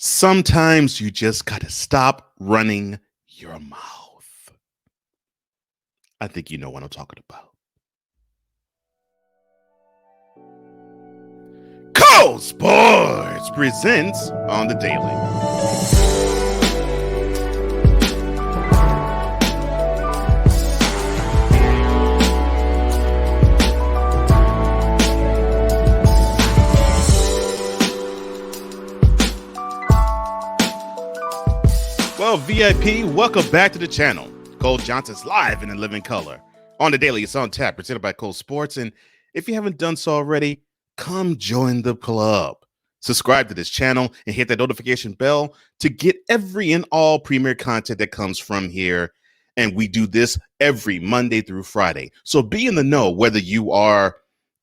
Sometimes you just got to stop running your mouth. I think you know what I'm talking about. Cole Sports presents on the Daily. Well, VIP, welcome back to the channel. Cole Johnson's live in the living color. On the Daily, it's on tap, presented by Cole Sports. And if you haven't done so already, come join the club. Subscribe to this channel and hit that notification bell to get every and all premier content that comes from here. And we do this every Monday through Friday. So be in the know whether you are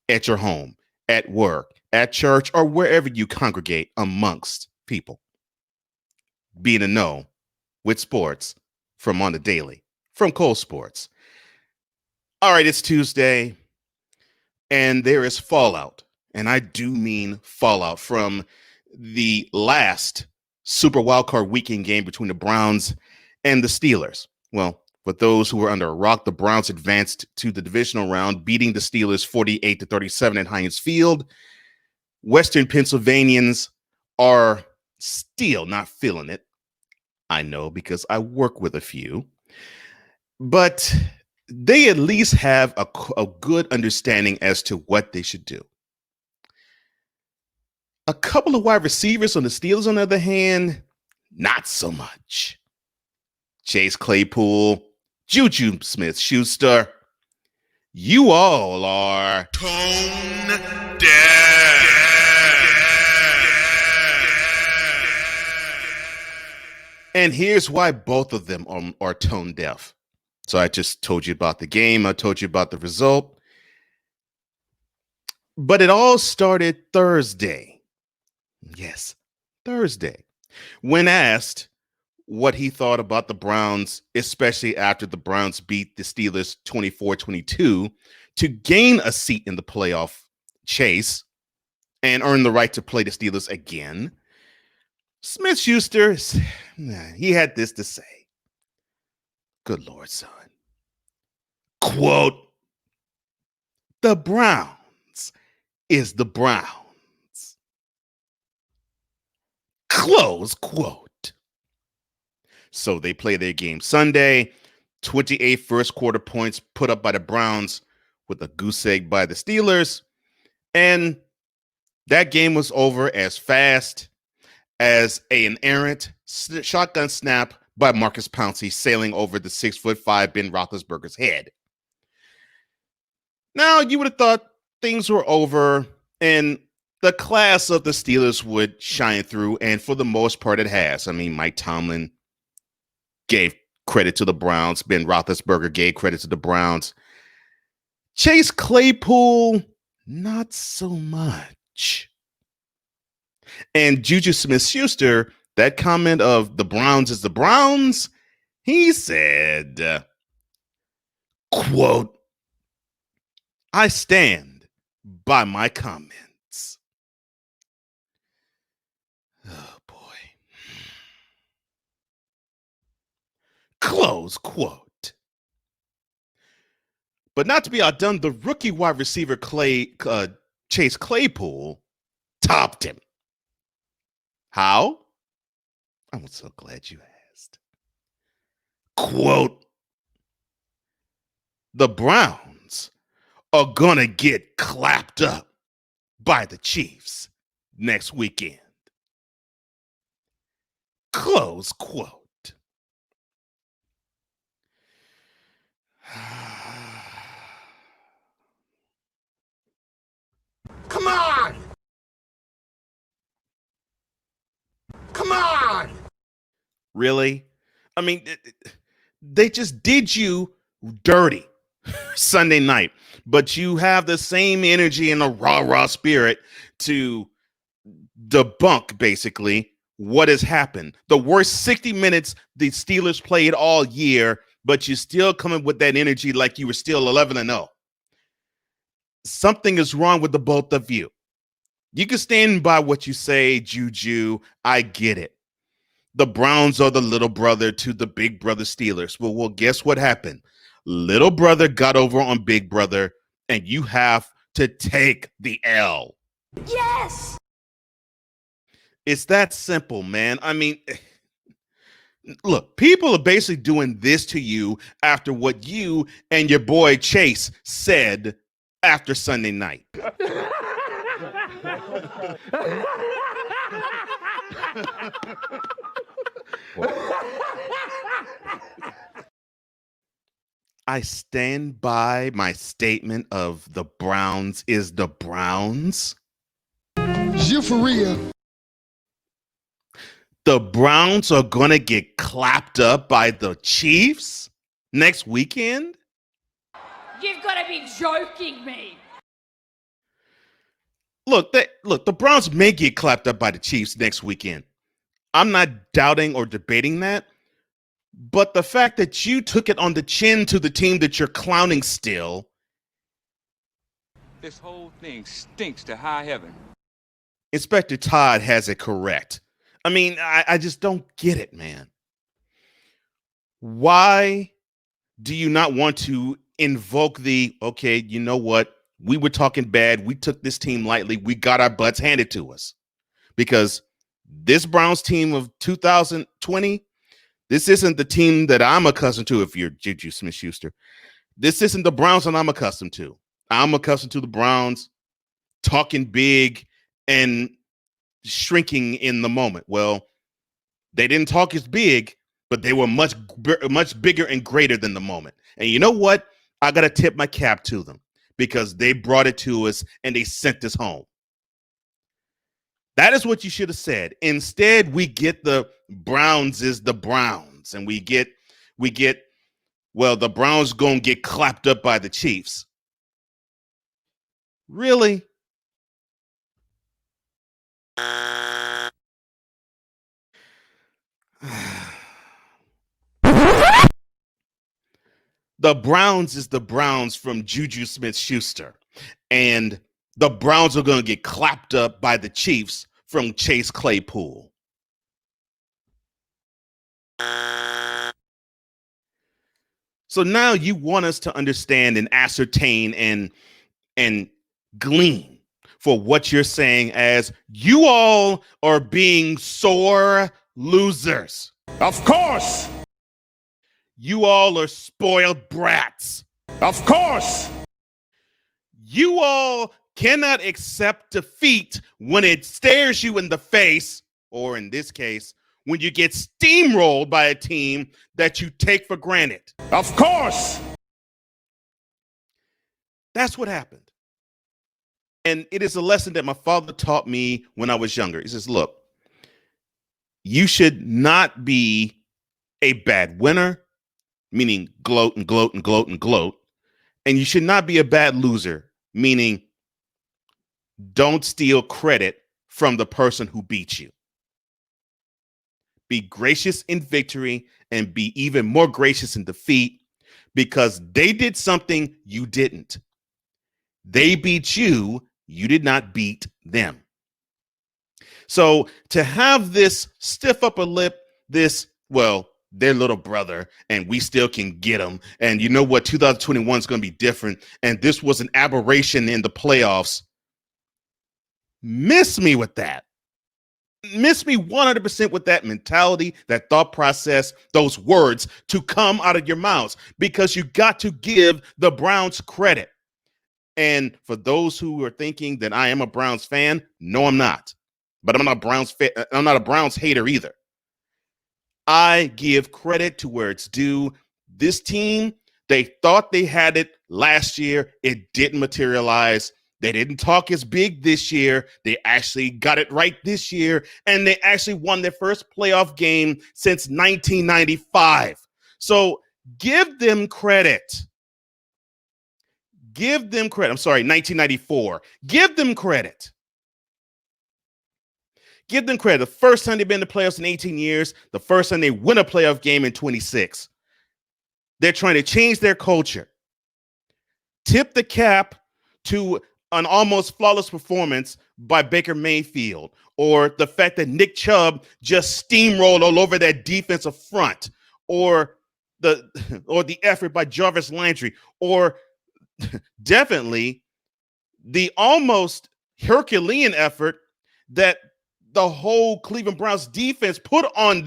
at your home, at work, at church, or wherever you congregate amongst people. Be in the know with sports from On the Daily, from Cole Sports. All right, it's Tuesday, and there is fallout, and I do mean fallout from the last Super Wildcard Weekend game between the Browns and the Steelers. Well, for those who were under a rock, the Browns advanced to the divisional round, beating the Steelers 48-37 at Heinz Field. Western Pennsylvanians are still not feeling it. I know because I work with a few, but they at least have a good understanding as to what they should do. A couple of wide receivers on the Steelers, on the other hand, not so much. Chase Claypool, JuJu Smith-Schuster, you all are tone deaf. And here's why both of them are tone deaf. So I just told you about the game. I told you about the result. But it all started Thursday. Yes, Thursday. When asked what he thought about the Browns, especially after the Browns beat the Steelers 24-22 to gain a seat in the playoff chase and earn the right to play the Steelers again, Smith-Schuster, he had this to say. Good Lord, son. Quote, the Browns is the Browns. Close quote. So they play their game Sunday. 28 first quarter points put up by the Browns with a goose egg by the Steelers. And that game was over as fast as an errant shotgun snap by Marcus Pouncey sailing over the 6'5" Ben Roethlisberger's head. Now, you would have thought things were over and the class of the Steelers would shine through, and for the most part, it has. I mean, Mike Tomlin gave credit to the Browns. Ben Roethlisberger gave credit to the Browns. Chase Claypool, not so much. And JuJu Smith-Schuster, that comment of the Browns is the Browns, he said, quote, I stand by my comments. Oh, boy. Close quote. But not to be outdone, the rookie wide receiver Chase Claypool topped him. How? I'm so glad you asked. Quote, the Browns are going to get clapped up by the Chiefs next weekend. Close quote. Come on! Come on! Really? I mean, they just did you dirty Sunday night, but you have the same energy and a rah-rah spirit to debunk, basically, what has happened. The worst 60 minutes the Steelers played all year, but you're still coming with that energy like you were still 11-0. Something is wrong with the both of you. You can stand by what you say, JuJu. I get it. the Browns are the little brother to the big brother Steelers. Well, guess what happened? Little brother got over on big brother, and you have to take the L. Yes! It's that simple, man. I mean, look, people are basically doing this to you after what you and your boy Chase said after Sunday night. I stand by my statement of the Browns is the Browns. You for real? The Browns are going to get clapped up by the Chiefs next weekend? You've got to be joking me. Look, the Browns may get clapped up by the Chiefs next weekend. I'm not doubting or debating that. But the fact that you took it on the chin to the team that you're clowning still. This whole thing stinks to high heaven. Inspector Todd has it correct. I mean, I just don't get it, man. Why do you not want to invoke okay, you know what? We were talking bad. We took this team lightly. We got our butts handed to us. Because this Browns team of 2020, this isn't the team that I'm accustomed to if you're JuJu Smith-Schuster. This isn't the Browns that I'm accustomed to. I'm accustomed to the Browns talking big and shrinking in the moment. Well, they didn't talk as big, but they were much bigger and greater than the moment. And you know what? I got to tip my cap to them because they brought it to us and they sent us home. That is what you should have said. Instead, we get the Browns is the Browns, and we get, well, the Browns going to get clapped up by the Chiefs. Really? The Browns is the Browns from JuJu Smith-Schuster, and the Browns are going to get clapped up by the Chiefs from Chase Claypool. So now you want us to understand and ascertain and glean for what you're saying as you all are being sore losers. Of course. You all are spoiled brats. Of course. You all cannot accept defeat when it stares you in the face, or in this case, when you get steamrolled by a team that you take for granted. Of course. That's what happened. And it is a lesson that my father taught me when I was younger. He says, look, you should not be a bad winner, meaning gloat and gloat and gloat and gloat. And you should not be a bad loser, meaning don't steal credit from the person who beat you. Be gracious in victory and be even more gracious in defeat because they did something you didn't. They beat you. You did not beat them. So to have this stiff upper lip, well, their little brother, and we still can get them. And you know what? 2021 is going to be different. And this was an aberration in the playoffs. Miss me with that. Miss me 100% with that mentality, that thought process, those words to come out of your mouths, because you got to give the Browns credit. And for those who are thinking that I am a Browns fan, no, I'm not. But I'm not a Browns hater either. I give credit to where it's due. This team, they thought they had it last year. It didn't materialize. They didn't talk as big this year. They actually got it right this year, and they actually won their first playoff game since 1995. So give them credit. Give them credit. I'm sorry, 1994. Give them credit. Give them credit. The first time they've been in the playoffs in 18 years, the first time they win a playoff game in 26. They're trying to change their culture. Tip the cap to an almost flawless performance by Baker Mayfield or the fact that Nick Chubb just steamrolled all over that defensive front, or the effort by Jarvis Landry, or definitely the almost Herculean effort that the whole Cleveland Browns defense put on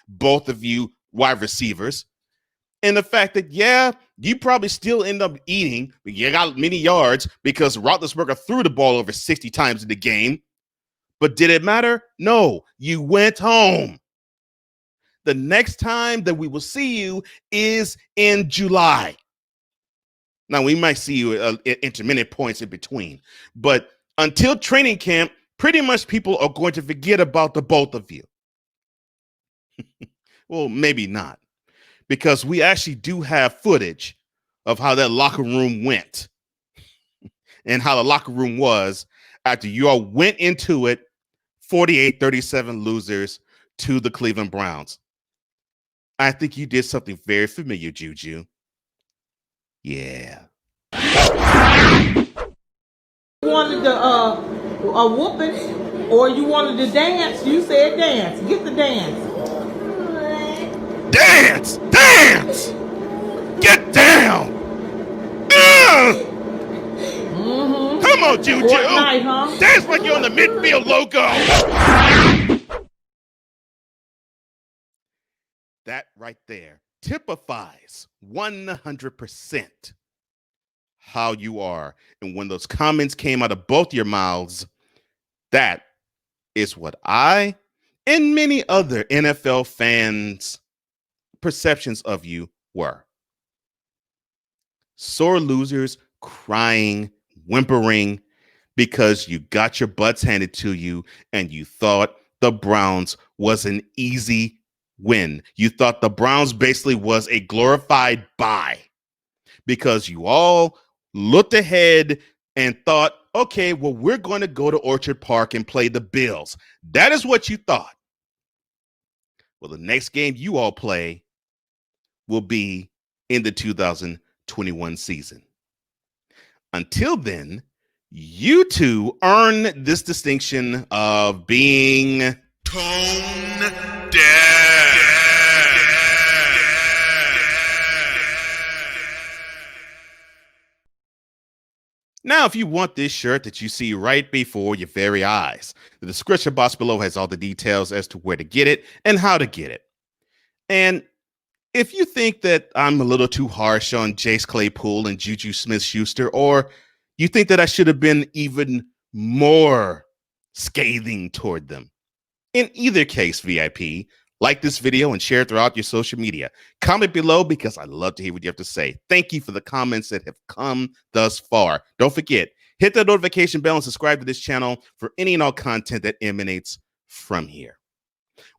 both of you wide receivers. And the fact that, yeah, you probably still end up eating, you got many yards because Roethlisberger threw the ball over 60 times in the game. But did it matter? No, you went home. The next time that we will see you is in July. Now, we might see you at intermittent points in between. But until training camp, pretty much people are going to forget about the both of you. Well, maybe not. Because we actually do have footage of how that locker room went and how the locker room was after you all went into it 48-37 losers to the Cleveland Browns. I think you did something very familiar, JuJu. Yeah. You wanted a whooping or you wanted to dance, you said dance. Get the dance. Dance! Dance! Get down! Come on, JuJu! Fortnite, huh? Dance like you're on the midfield logo! That right there typifies 100% how you are. And when those comments came out of both your mouths, that is what I and many other NFL fans' perceptions of you were. Sore losers, crying, whimpering, because you got your butts handed to you and you thought the Browns was an easy win. You thought the Browns basically was a glorified bye because you all looked ahead and thought, okay, well, we're going to go to Orchard Park and play the Bills. That is what you thought. Well, the next game you all play will be in the 2021 season. Until then, you two earn this distinction of being tone deaf. Now, if you want this shirt that you see right before your very eyes, the description box below has all the details as to where to get it and how to get it. And if you think that I'm a little too harsh on Jace Claypool and JuJu Smith-Schuster, or you think that I should have been even more scathing toward them, in either case, VIP, like this video and share it throughout your social media. Comment below because I love to hear what you have to say. Thank you for the comments that have come thus far. Don't forget, hit that notification bell and subscribe to this channel for any and all content that emanates from here.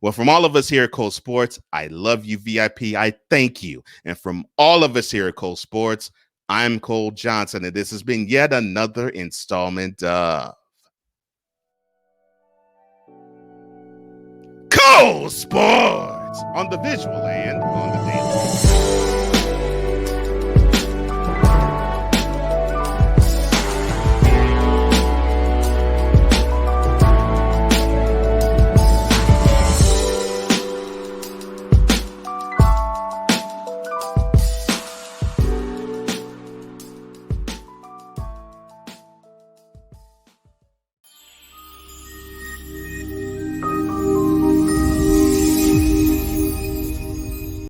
Well, from all of us here at Cole Sports, I love you, VIP. I thank you. And from all of us here at Cole Sports, I'm Cole Johnson, and this has been yet another installment of Cole Sports on the visual and on the daily.